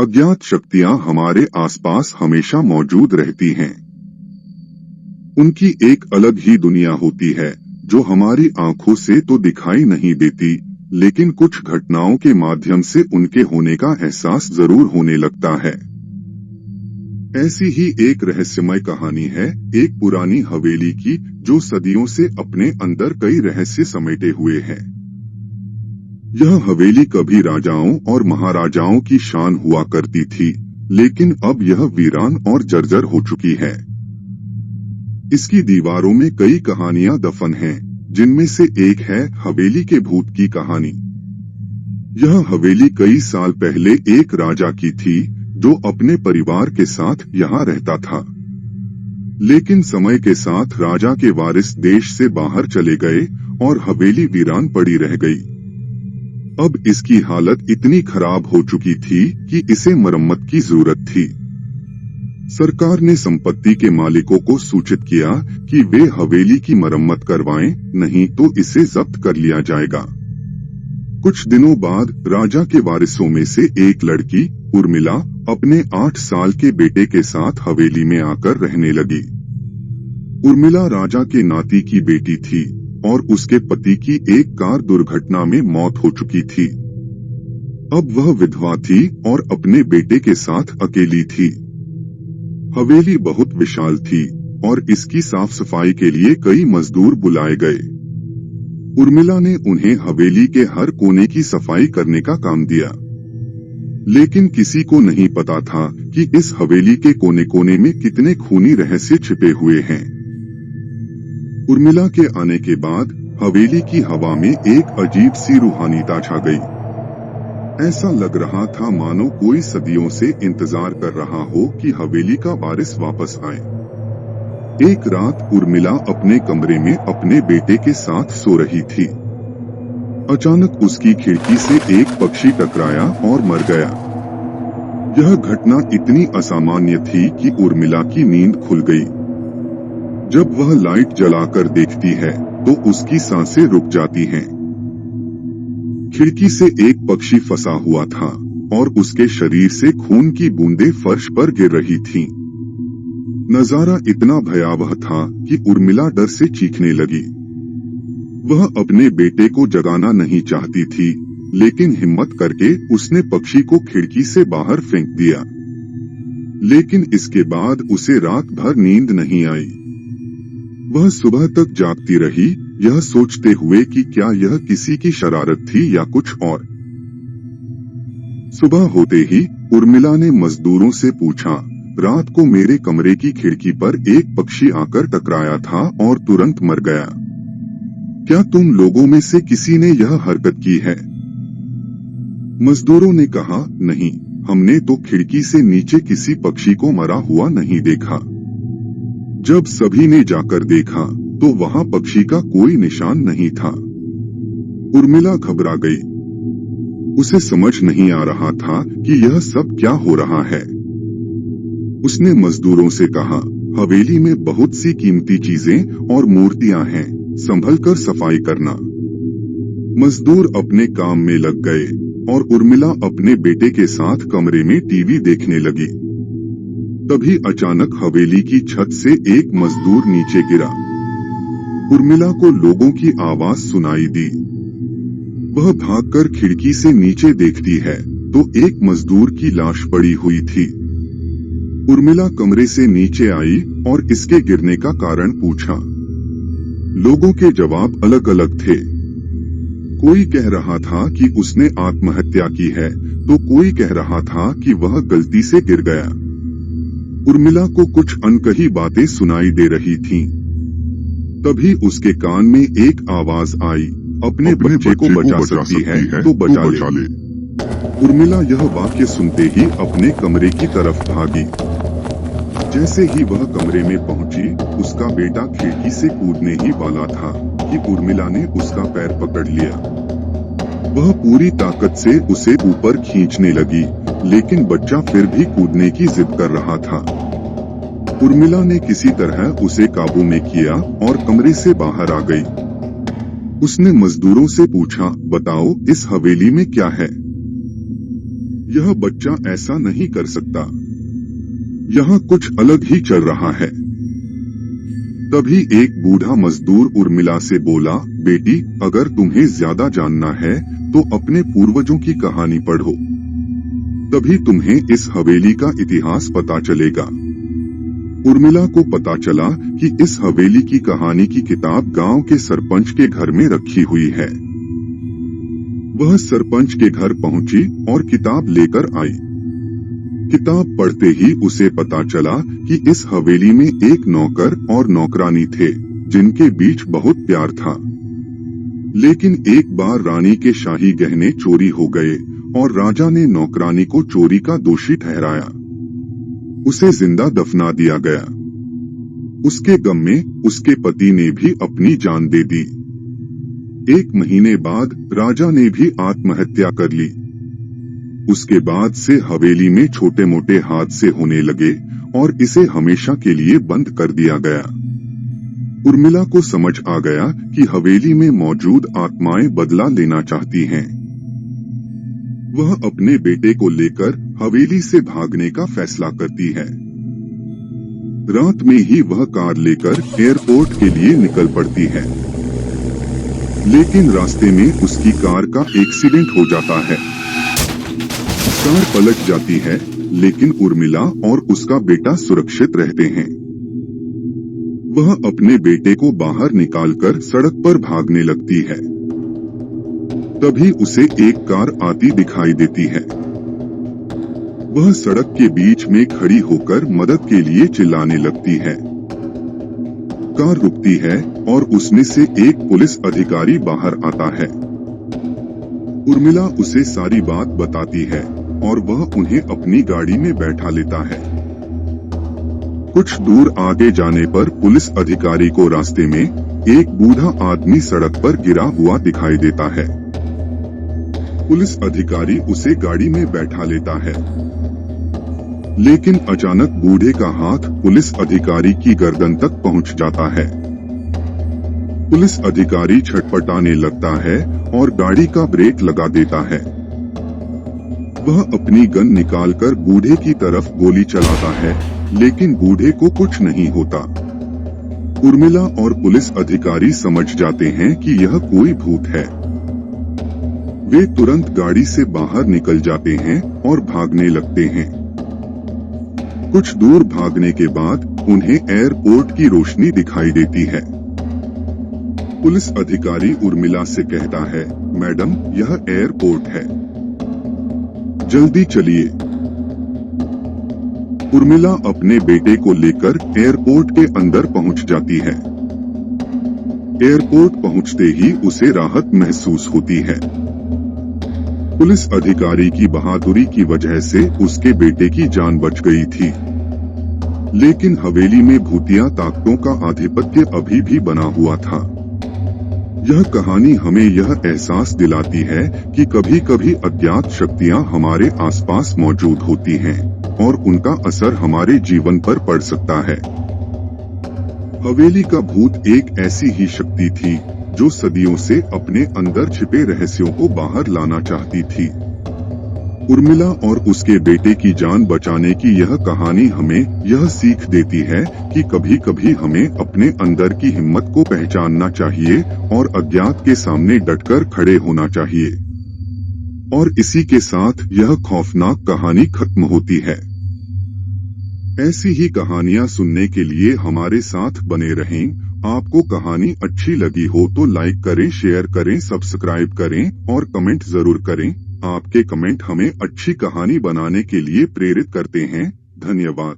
अज्ञात शक्तियां हमारे आसपास हमेशा मौजूद रहती हैं। उनकी एक अलग ही दुनिया होती है जो हमारी आंखों से तो दिखाई नहीं देती, लेकिन कुछ घटनाओं के माध्यम से उनके होने का एहसास जरूर होने लगता है। ऐसी ही एक रहस्यमय कहानी है एक पुरानी हवेली की, जो सदियों से अपने अंदर कई रहस्य समेटे हुए है। यह हवेली कभी राजाओं और महाराजाओं की शान हुआ करती थी, लेकिन अब यह वीरान और जर्जर हो चुकी है। इसकी दीवारों में कई कहानियां दफन हैं, जिनमें से एक है हवेली के भूत की कहानी। यह हवेली कई साल पहले एक राजा की थी, जो अपने परिवार के साथ यहाँ रहता था। लेकिन समय के साथ राजा के वारिस देश से बाहर चले गए और हवेली वीरान पड़ी रह गई। अब इसकी हालत इतनी खराब हो चुकी थी कि इसे मरम्मत की जरूरत थी। सरकार ने संपत्ति के मालिकों को सूचित किया कि वे हवेली की मरम्मत करवाएं, नहीं तो इसे जब्त कर लिया जाएगा। कुछ दिनों बाद राजा के वारिसों में से एक लड़की उर्मिला अपने 8 साल के बेटे के साथ हवेली में आकर रहने लगी। उर्मिला राजा के नाती की बेटी थी और उसके पति की एक कार दुर्घटना में मौत हो चुकी थी। अब वह विधवा थी और अपने बेटे के साथ अकेली थी। हवेली बहुत विशाल थी और इसकी साफ सफाई के लिए कई मजदूर बुलाए गए। उर्मिला ने उन्हें हवेली के हर कोने की सफाई करने का काम दिया, लेकिन किसी को नहीं पता था कि इस हवेली के कोने कोने में कितने खूनी रहस्य छिपे हुए हैं। उर्मिला के आने के बाद हवेली की हवा में एक अजीब सी रूहानीता छा गई। ऐसा लग रहा था मानो कोई सदियों से इंतजार कर रहा हो कि हवेली का वारिस वापस आए। एक रात उर्मिला अपने कमरे में अपने बेटे के साथ सो रही थी। अचानक उसकी खिड़की से एक पक्षी टकराया और मर गया। यह घटना इतनी असामान्य थी कि उर्मिला की नींद खुल गई। जब वह लाइट जलाकर देखती है तो उसकी सांसें रुक जाती हैं। खिड़की से एक पक्षी फंसा हुआ था और उसके शरीर से खून की बूंदें फर्श पर गिर रही थीं। नजारा इतना भयावह था कि उर्मिला डर से चीखने लगी। वह अपने बेटे को जगाना नहीं चाहती थी, लेकिन हिम्मत करके उसने पक्षी को खिड़की से बाहर फेंक दिया। लेकिन इसके बाद उसे रात भर नींद नहीं आई। वह सुबह तक जागती रही, यह सोचते हुए कि क्या यह किसी की शरारत थी या कुछ और। सुबह होते ही उर्मिला ने मजदूरों से पूछा, रात को मेरे कमरे की खिड़की पर एक पक्षी आकर टकराया था और तुरंत मर गया। क्या तुम लोगों में से किसी ने यह हरकत की है? मजदूरों ने कहा, नहीं, हमने तो खिड़की से नीचे किसी पक्षी को मरा हुआ नहीं देखा। जब सभी ने जाकर देखा तो वहां पक्षी का कोई निशान नहीं था। उर्मिला घबरा गई। उसे समझ नहीं आ रहा था कि यह सब क्या हो रहा है। उसने मजदूरों से कहा, हवेली में बहुत सी कीमती चीजें और मूर्तियां हैं, संभल कर सफाई करना। मजदूर अपने काम में लग गए और उर्मिला अपने बेटे के साथ कमरे में टीवी देखने लगी। तभी अचानक हवेली की छत से एक मजदूर नीचे गिरा। उर्मिला को लोगों की आवाज सुनाई दी। वह भागकर खिड़की से नीचे देखती है तो एक मजदूर की लाश पड़ी हुई थी। उर्मिला कमरे से नीचे आई और इसके गिरने का कारण पूछा। लोगों के जवाब अलग अलग थे। कोई कह रहा था कि उसने आत्महत्या की है, तो कोई कह रहा था कि वह गलती से गिर गया। उर्मिला को कुछ अनकही बातें सुनाई दे रही थीं। तभी उसके कान में एक आवाज आई, अपने बच्चे को बचा सकती है तो बचा ले। उर्मिला यह वाक्य सुनते ही अपने कमरे की तरफ भागी। जैसे ही वह कमरे में पहुंची, उसका बेटा खिड़की से कूदने ही वाला था कि उर्मिला ने उसका पैर पकड़ लिया। वह पूरी ताकत से उसे ऊपर खींचने लगी, लेकिन बच्चा फिर भी कूदने की जिद कर रहा था। उर्मिला ने किसी तरह उसे काबू में किया और कमरे से बाहर आ गई। उसने मजदूरों से पूछा, बताओ इस हवेली में क्या है? यह बच्चा ऐसा नहीं कर सकता। यहाँ कुछ अलग ही चल रहा है। तभी एक बूढ़ा मजदूर उर्मिला से बोला, बेटी, अगर तुम्हें ज्यादा जानना है तो अपने पूर्वजों की कहानी पढ़ो, तभी तुम्हें इस हवेली का इतिहास पता चलेगा। उर्मिला को पता चला कि इस हवेली की कहानी की किताब गांव के सरपंच के घर में रखी हुई है। वह सरपंच के घर पहुंची और किताब लेकर आई। किताब पढ़ते ही उसे पता चला कि इस हवेली में एक नौकर और नौकरानी थे, जिनके बीच बहुत प्यार था। लेकिन एक बार रानी के शाही गहने चोरी हो गए और राजा ने नौकरानी को चोरी का दोषी ठहराया। उसे जिंदा दफना दिया गया। उसके गम में उसके पति ने भी अपनी जान दे दी। 1 महीने बाद राजा ने भी आत्महत्या कर ली। उसके बाद से हवेली में छोटे मोटे हादसे होने लगे और इसे हमेशा के लिए बंद कर दिया गया। उर्मिला को समझ आ गया कि हवेली में मौजूद आत्माएं बदला लेना चाहती हैं। वह अपने बेटे को लेकर हवेली से भागने का फैसला करती है। रात में ही वह कार लेकर एयरपोर्ट के लिए निकल पड़ती है। लेकिन रास्ते में उसकी कार का एक्सीडेंट हो जाता है। कार पलट जाती है, लेकिन उर्मिला और उसका बेटा सुरक्षित रहते हैं। वह अपने बेटे को बाहर निकालकर सड़क पर भागने लगती है। तभी उसे एक कार आती दिखाई देती है। वह सड़क के बीच में खड़ी होकर मदद के लिए चिल्लाने लगती है। कार रुकती है और उसमें से एक पुलिस अधिकारी बाहर आता है। उर्मिला उसे सारी बात बताती है और वह उन्हें अपनी गाड़ी में बैठा लेता है। कुछ दूर आगे जाने पर पुलिस अधिकारी को रास्ते में एक बूढ़ा आदमी सड़क पर गिरा हुआ दिखाई देता है। पुलिस अधिकारी उसे गाड़ी में बैठा लेता है। लेकिन अचानक बूढ़े का हाथ पुलिस अधिकारी की गर्दन तक पहुंच जाता है। पुलिस अधिकारी छटपटाने लगता है और गाड़ी का ब्रेक लगा देता है। वह अपनी गन निकालकर बूढ़े की तरफ गोली चलाता है, लेकिन बूढ़े को कुछ नहीं होता। उर्मिला और पुलिस अधिकारी समझ जाते हैं कि यह कोई भूत है। वे तुरंत गाड़ी से बाहर निकल जाते हैं और भागने लगते हैं। कुछ दूर भागने के बाद उन्हें एयरपोर्ट की रोशनी दिखाई देती है। पुलिस अधिकारी उर्मिला से कहता है, मैडम, यह एयरपोर्ट है, जल्दी चलिए। उर्मिला अपने बेटे को लेकर एयरपोर्ट के अंदर पहुंच जाती है। एयरपोर्ट पहुंचते ही उसे राहत महसूस होती है। पुलिस अधिकारी की बहादुरी की वजह से उसके बेटे की जान बच गई थी। लेकिन हवेली में भूतिया ताकतों का आधिपत्य अभी भी बना हुआ था। यह कहानी हमें यह एहसास दिलाती है कि कभी कभी अज्ञात शक्तियां हमारे आसपास मौजूद होती हैं और उनका असर हमारे जीवन पर पड़ सकता है। हवेली का भूत एक ऐसी ही शक्ति थी जो सदियों से अपने अंदर छिपे रहस्यों को बाहर लाना चाहती थी। उर्मिला और उसके बेटे की जान बचाने की यह कहानी हमें यह सीख देती है कि कभी कभी हमें अपने अंदर की हिम्मत को पहचानना चाहिए और अज्ञात के सामने डटकर खड़े होना चाहिए। और इसी के साथ यह खौफनाक कहानी खत्म होती है। ऐसी ही कहानियां सुनने के लिए हमारे साथ बने रहें। आपको कहानी अच्छी लगी हो तो लाइक करें, शेयर करें, सब्सक्राइब करें और कमेंट जरूर करें। आपके कमेंट हमें अच्छी कहानी बनाने के लिए प्रेरित करते हैं। धन्यवाद।